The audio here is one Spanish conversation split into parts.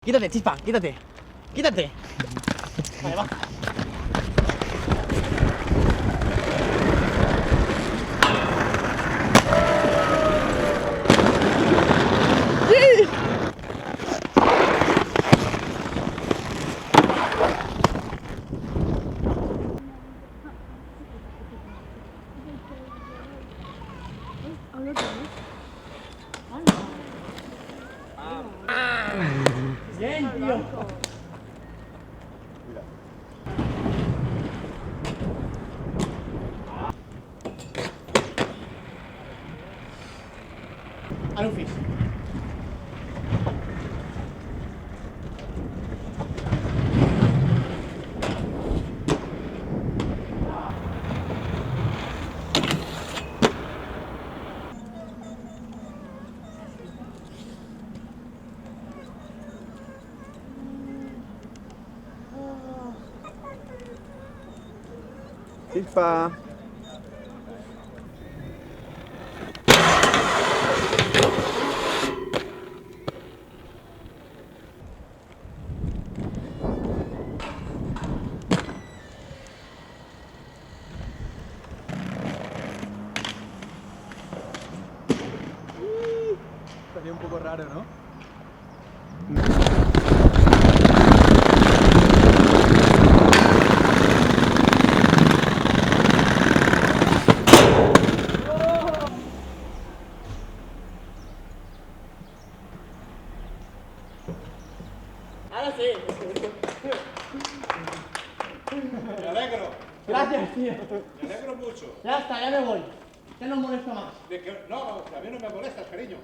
Quítate, Chispa, quítate. Quítate. Vale, va. ¡Sí! Bien, tío. Anufis. Chispa. Estaría un poco raro, ¿no? Ahora sí. Me alegro, Gracias, tío. me alegro mucho. Ya está, ya me voy. Ya no molesto más. De que, no, a mí no me molestas, cariño.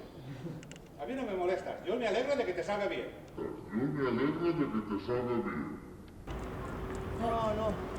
A mí no me molestas. Yo me alegro de que te salga bien. Yo me alegro de que te salga bien. No, no.